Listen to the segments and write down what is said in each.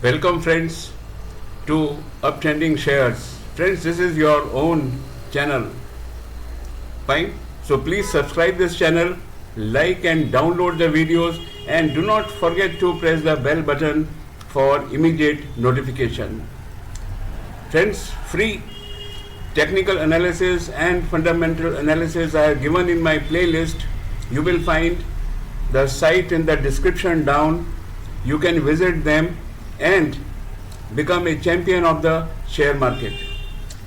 Welcome friends to Uptrending Shares. Friends, this is your own channel. Fine. So please subscribe this channel, like and download the videos, and do not forget to press the bell button for immediate notification. Friends, free technical analysis and fundamental analysis are given in my playlist. You will find the site in the description down. You can visit them and become a champion of the share market.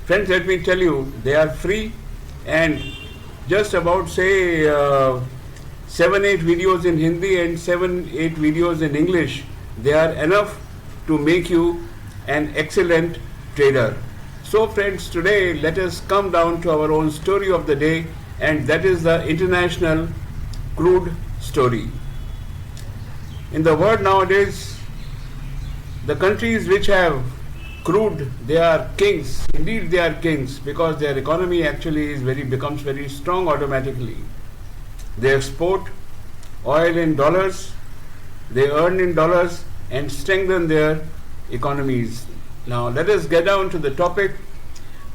Friends, let me tell you, they are free, and just about say 7-8 videos in Hindi and 7-8 videos in English, they are enough to make you an excellent trader. So friends, today let us come down to our own story of the day, and that is the international crude story. In the world nowadays, the countries which have crude, they are kings. Indeed, they are kings, because their economy actually becomes very strong automatically. They export oil in dollars, they earn in dollars and strengthen their economies. Now let us get down to the topic.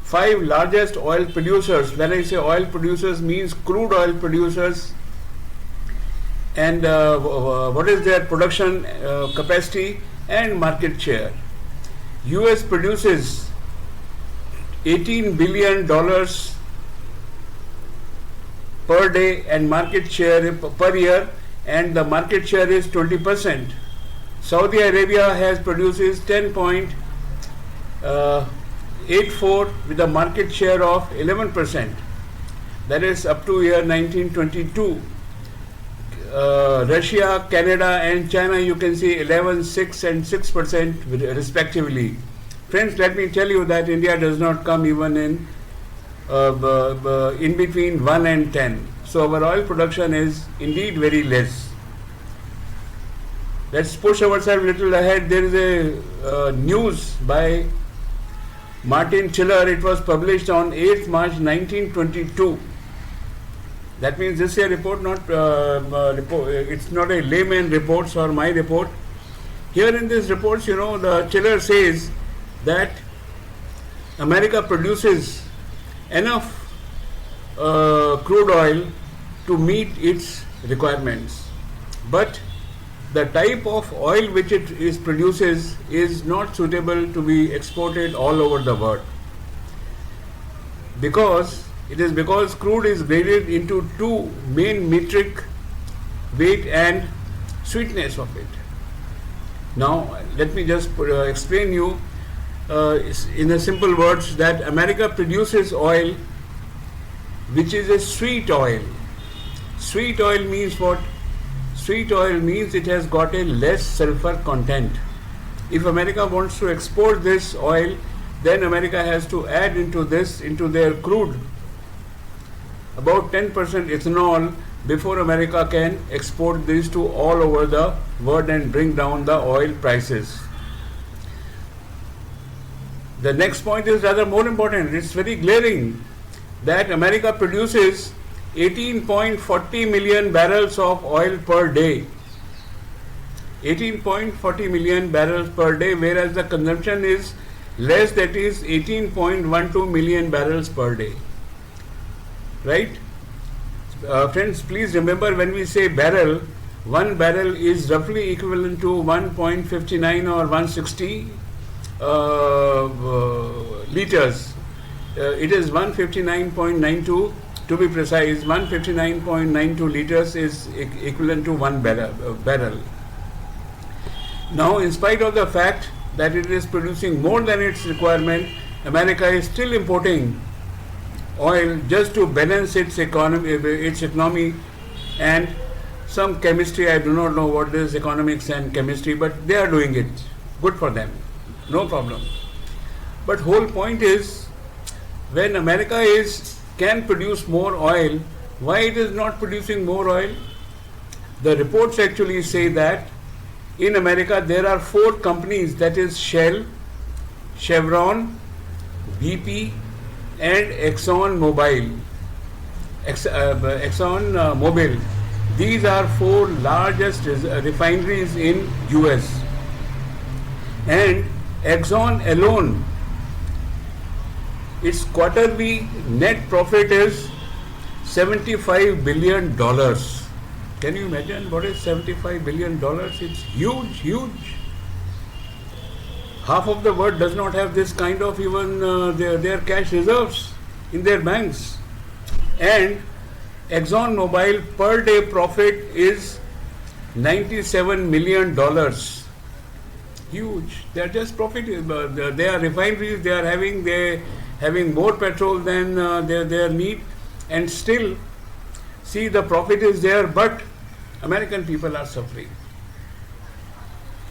5 largest oil producers. When I say oil producers, means crude oil producers. And what is their production capacity and market share? US produces $18 billion per day and market share per year, and the market share is 20%. Saudi Arabia produces 10.84 with a market share of 11%. That is up to year 1922. Russia, Canada and China, you can see 11, 6 and 6% respectively. Friends, let me tell you that India does not come even in between 1 and 10. So our oil production is indeed very less. Let's push ourselves a little ahead. There is a news by Martin Tiller. It was published on 8th March 1922. That means this is a report, it's not a layman report or my report. Here in this report, the Tiller says that America produces enough crude oil to meet its requirements. But the type of oil which it produces is not suitable to be exported all over the world. Because crude is graded into 2 main metric: weight and sweetness of it. Now let me just explain you in a simple words that America produces oil which is a sweet oil. Sweet oil means what? Sweet oil means it has got a less sulfur content. If America wants to export this oil, then America has to add into their crude about 10% ethanol before America can export this to all over the world and bring down the oil prices. The next point is rather more important. It's very glaring that America produces 18.40 million barrels of oil per day. 18.40 million barrels per day, whereas the consumption is less, that is 18.12 million barrels per day. Right? Friends, please remember, when we say barrel, 1 barrel is roughly equivalent to 1.59 or 160 liters. It is 159.92 to be precise. 159.92 liters is equivalent to 1 barrel. Now, in spite of the fact that it is producing more than its requirement, America is still importing oil just to balance its economy and some chemistry. I do not know what is economics and chemistry, but they are doing it. Good for them, no problem. But whole point is, when America can produce more oil, why it is not producing more oil? The reports actually say that in America there are 4 companies, that is Shell, Chevron, BP and Exxon Mobil. These are 4 largest refineries in US. And Exxon alone, its quarterly net profit is $75 billion. Can you imagine what is $75 billion? It's huge, huge. Half of the world does not have this kind of even their cash reserves in their banks. And ExxonMobil per day profit is $97 million. Huge. They are just profiting. They are refineries. They are having more petrol than their need, and still, see, the profit is there, but American people are suffering.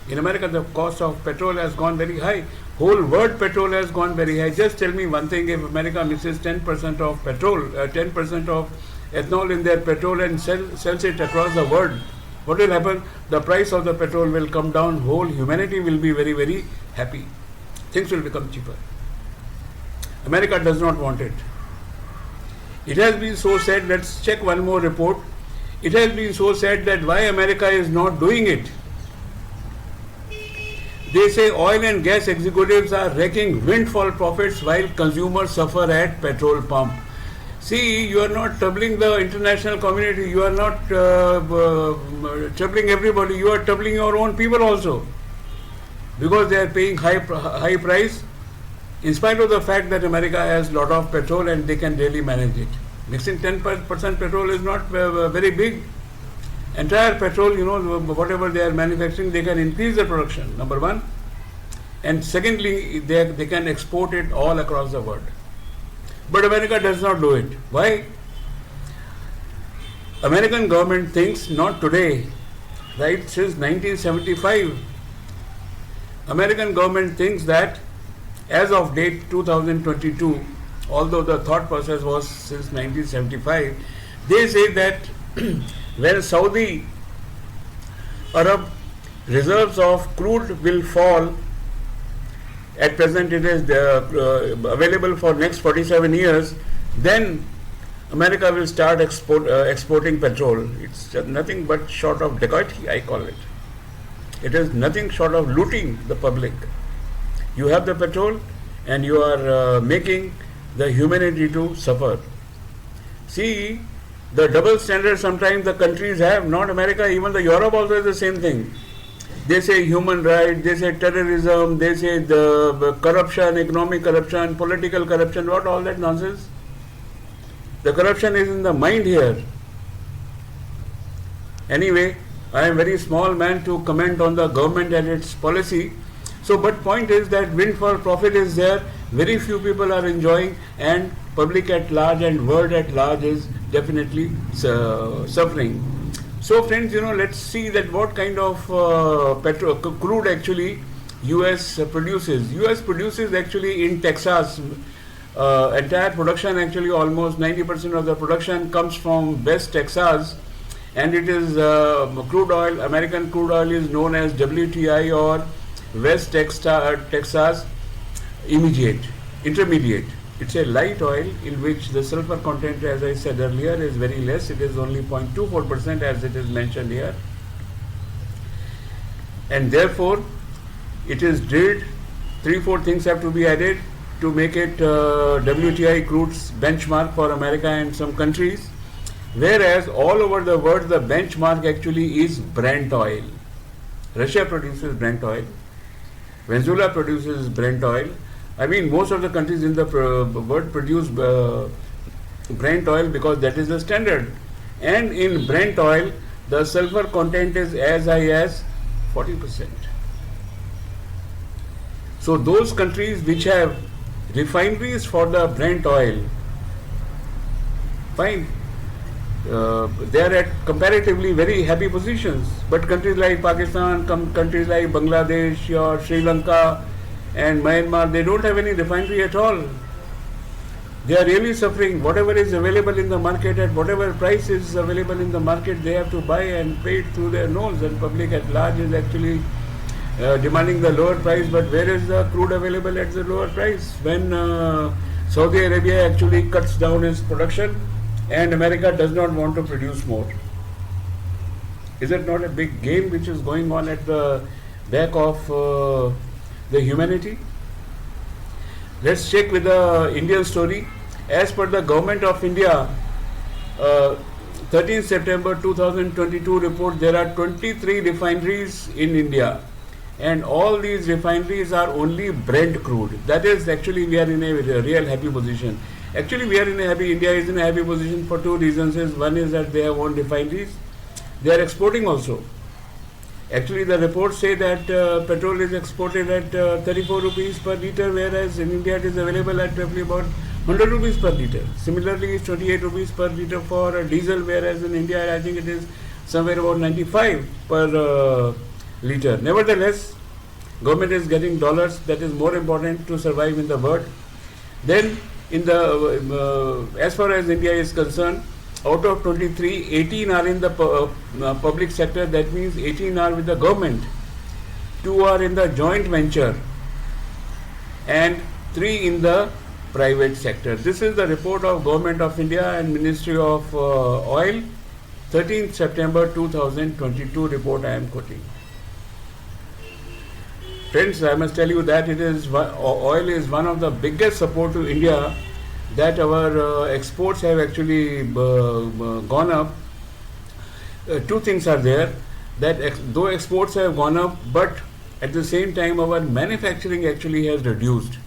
In America, the cost of petrol has gone very high. Whole world petrol has gone very high. Just tell me one thing: if America misses 10% of petrol, 10% of ethanol in their petrol and sells it across the world, what will happen? The price of the petrol will come down. Whole humanity will be very, very happy. Things will become cheaper. America does not want it. It has been so said. Let's check one more report. It has been so said that why America is not doing it. They say oil and gas executives are wrecking windfall profits while consumers suffer at petrol pump. See, you are not troubling the international community, you are not troubling everybody, you are troubling your own people also. Because they are paying high price, in spite of the fact that America has lot of petrol and they can really manage it. Mixing 10% petrol is not very big. Entire petrol, whatever they are manufacturing, they can increase the production, number one. And secondly, they can export it all across the world. But America does not do it. Why? American government thinks, not today, right, since 1975, American government thinks that as of date 2022, although the thought process was since 1975, they say that when Saudi Arab reserves of crude will fall, at present it is available for next 47 years, then America will start exporting petrol. It's nothing but short of dacoity, I call it. It is nothing short of looting the public. You have the petrol and you are making the humanity to suffer. See, the double standard sometimes the countries have, not America, even the Europe also is the same thing. They say human rights, they say terrorism, they say the corruption, economic corruption, political corruption, what all that nonsense? The corruption is in the mind here. Anyway, I am very small man to comment on the government and its policy. So, but point is that windfall profit is there, very few people are enjoying, and public at large and world at large is definitely suffering. So friends, let's see that what kind of crude actually US produces. US produces actually in Texas. Entire production, actually almost 90% of the production comes from West Texas, and it is crude oil. American crude oil is known as WTI or West Texas intermediate. It's a light oil in which the sulfur content, as I said earlier, is very less. It is only 0.24% as it is mentioned here. And therefore, it is drilled. 3-4 things have to be added to make it WTI crude's benchmark for America and some countries. Whereas all over the world, the benchmark actually is Brent oil. Russia produces Brent oil. Venezuela produces Brent oil. I mean, most of the countries in the world produce Brent oil because that is the standard. And in Brent oil, the sulfur content is as high as 40%. So those countries which have refineries for the Brent oil, fine, they are at comparatively very happy positions. But countries like Pakistan, countries like Bangladesh or Sri Lanka and Myanmar, they don't have any refinery at all. They are really suffering. Whatever is available in the market at whatever price is available in the market, they have to buy and pay it through their nose, and public at large is actually demanding the lower price. But where is the crude available at the lower price? When Saudi Arabia actually cuts down its production and America does not want to produce more. Is it not a big game which is going on at the back of the humanity. Let's check with the Indian story. As per the Government of India, 13 September 2022 report, there are 23 refineries in India, and all these refineries are only Brent crude. That is, actually we are in a real happy position. Actually we are in a happy, India is in a happy position for two reasons. One is that they have own refineries, they are exporting also. Actually the reports say that petrol is exported at 34 rupees per litre, whereas in India it is available at roughly about 100 rupees per litre. Similarly, it's 28 rupees per litre for diesel, whereas in India I think it is somewhere about 95 per litre. Nevertheless, government is getting dollars. That is more important to survive in the world. Then, in the as far as India is concerned, out of 23, 18 are in the public sector. That means 18 are with the government, 2 are in the joint venture, and 3 in the private sector. This is the report of Government of India and Ministry of Oil, 13th September 2022 report I am quoting. Friends, I must tell you that oil is one of the biggest support to India, that our exports have actually gone up. Two things are there, that though exports have gone up, but at the same time our manufacturing actually has reduced.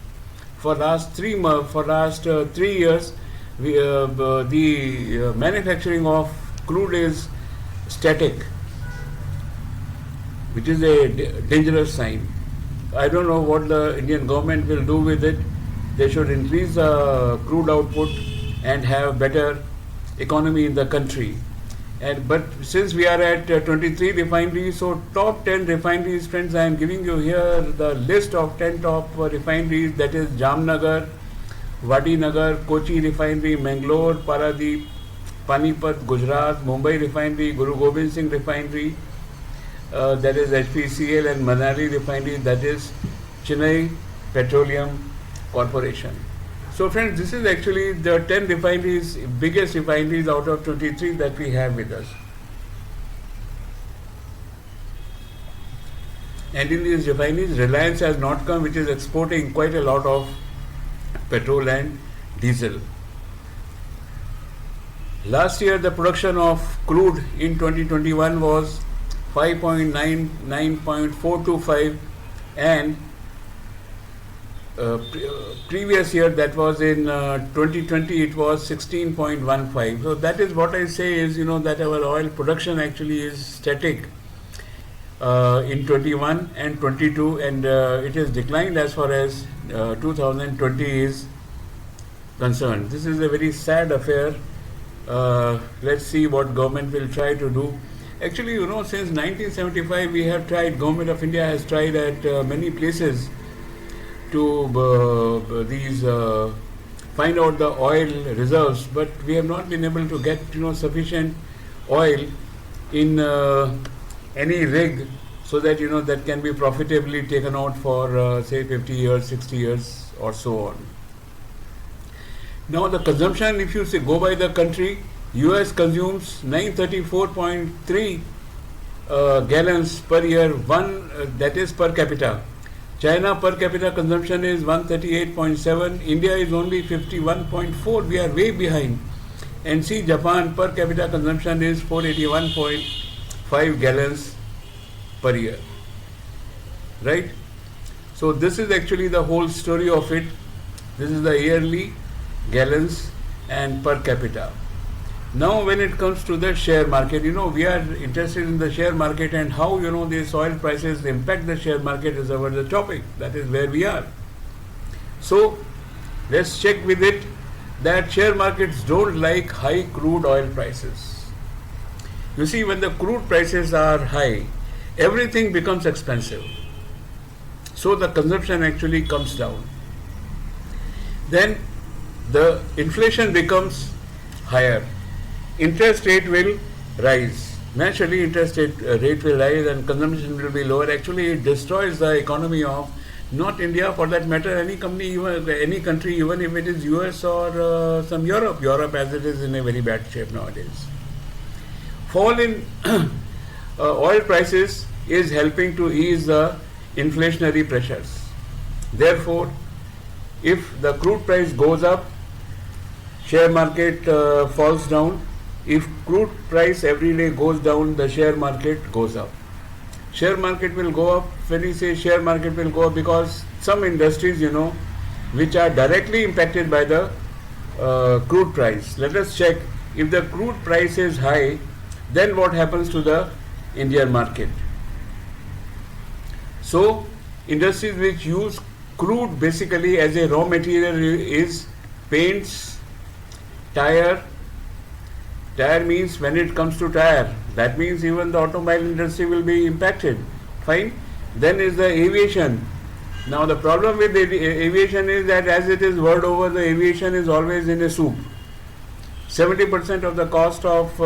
For last 3 years, the manufacturing of crude is static, which is a dangerous sign. I don't know what the Indian government will do with it. They should increase the crude output and have better economy in the country. But since we are at 23 refineries, so top 10 refineries, friends, I am giving you here the list of 10 top refineries. That is Jamnagar, Vadinagar, Kochi Refinery, Mangalore, Paradeep, Panipat, Gujarat, Mumbai Refinery, Guru Gobind Singh Refinery, that is HPCL, and Manali Refinery, that is Chennai Petroleum Corporation. So friends, this is actually the 10 refineries, biggest refineries out of 23 that we have with us. And in these refineries, Reliance has not come, which is exporting quite a lot of petrol and diesel. Last year, the production of crude in 2021 was 5.9.425, and previous year, that was in 2020, it was 16.15. So that is what I say is, that our oil production actually is static in 21 and 22, and it has declined as far as 2020 is concerned. This is a very sad affair. Let's see what government will try to do. Actually, since 1975 we have tried, Government of India has tried at many places to find out the oil reserves, but we have not been able to get sufficient oil in any rig, so that that can be profitably taken out for say 50 years, 60 years or so on. Now the consumption, if you go by the country, US consumes 934.3 gallons per year, that is per capita. China per capita consumption is 138.7, India is only 51.4, we are way behind. And see, Japan per capita consumption is 481.5 gallons per year, right? So this is actually the whole story of it. This is the yearly gallons and per capita. Now when it comes to the share market, we are interested in the share market, and how these oil prices impact the share market is our the topic. That is where we are. So let's check with it that share markets don't like high crude oil prices. You see, when the crude prices are high, everything becomes expensive. So the consumption actually comes down. Then the inflation becomes higher. Interest rate will rise. Naturally, interest rate will rise and consumption will be lower. Actually, it destroys the economy of not India, for that matter, any company, any country, even if it is US or some Europe. Europe, as it is in a very bad shape nowadays. Fall in oil prices is helping to ease the inflationary pressures. Therefore, if the crude price goes up, share market falls down. If crude price every day goes down, the share market goes up. Share market will go up. When we say share market will go up, because some industries, which are directly impacted by the crude price. Let us check. If the crude price is high, then what happens to the Indian market? So, industries which use crude basically as a raw material is paints, Tyre. Tyre means when it comes to Tyre, that means even the automobile industry will be impacted. Fine. Then is the aviation. Now the problem with the aviation is that as it is world over, the aviation is always in a soup. 70% of the cost of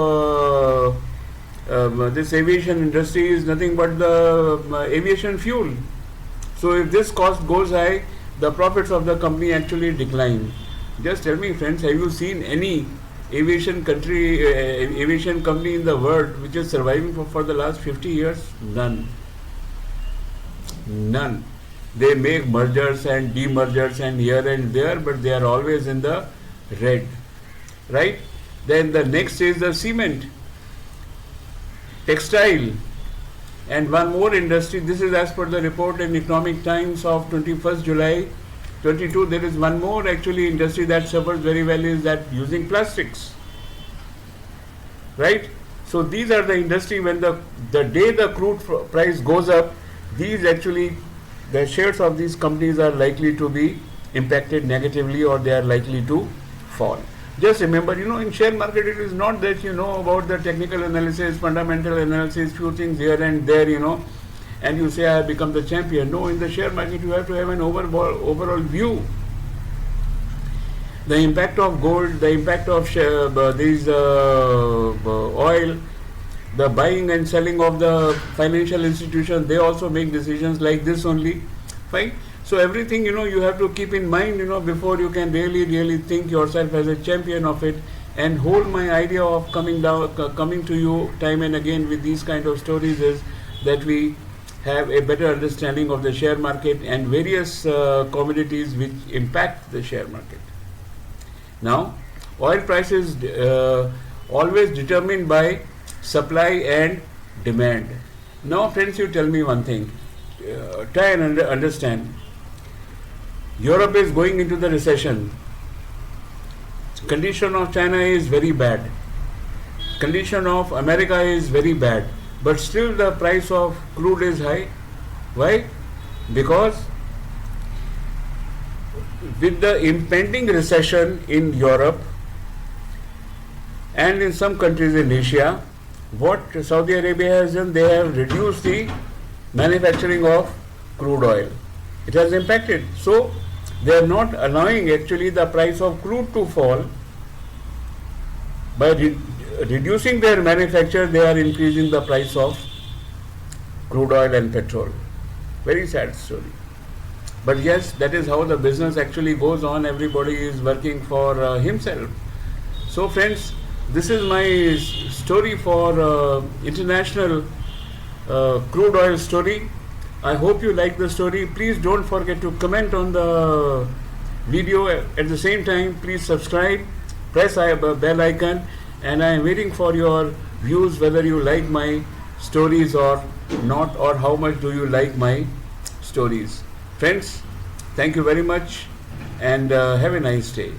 this aviation industry is nothing but the aviation fuel. So if this cost goes high, the profits of the company actually decline. Just tell me, friends, have you seen any aviation company in the world which is surviving for the last 50 years? None. None. They make mergers and demergers and here and there, but they are always in the red. Right? Then the next is the cement, textile, and one more industry. This is as per the report in Economic Times of 21st July 22. There is one more actually industry that suffers very well, is that using plastics. Right? So these are the industry when the day the crude price goes up, these actually, the shares of these companies are likely to be impacted negatively, or they are likely to fall. Just remember, in share market, it is not that you know about the technical analysis, fundamental analysis, few things here and there, and you say I have become the champion. No, in the share market, you have to have an overall view. The impact of gold, the impact of oil, the buying and selling of the financial institutions, they also make decisions like this only. Fine. So everything, you have to keep in mind, before you can really think yourself as a champion of it. And whole my idea of coming to you time and again with these kind of stories is that we have a better understanding of the share market and various commodities which impact the share market. Now, oil prices always determined by supply and demand. Now, friends, you tell me one thing. Try and understand. Europe is going into the recession. Condition of China is very bad. Condition of America is very bad. But still the price of crude is high. Why? Because with the impending recession in Europe and in some countries in Asia, what Saudi Arabia has done, they have reduced the manufacturing of crude oil. It has impacted. So they are not allowing actually the price of crude to fall. By reducing their manufacture, they are increasing the price of crude oil and petrol. Very sad story. But yes, that is how the business actually goes on. Everybody is working for himself. So friends, this is my story for international crude oil story. I hope you like the story. Please don't forget to comment on the video. At the same time, please subscribe, press the bell icon, and I am waiting for your views, whether you like my stories or not, or how much do you like my stories. Friends, thank you very much, and have a nice day.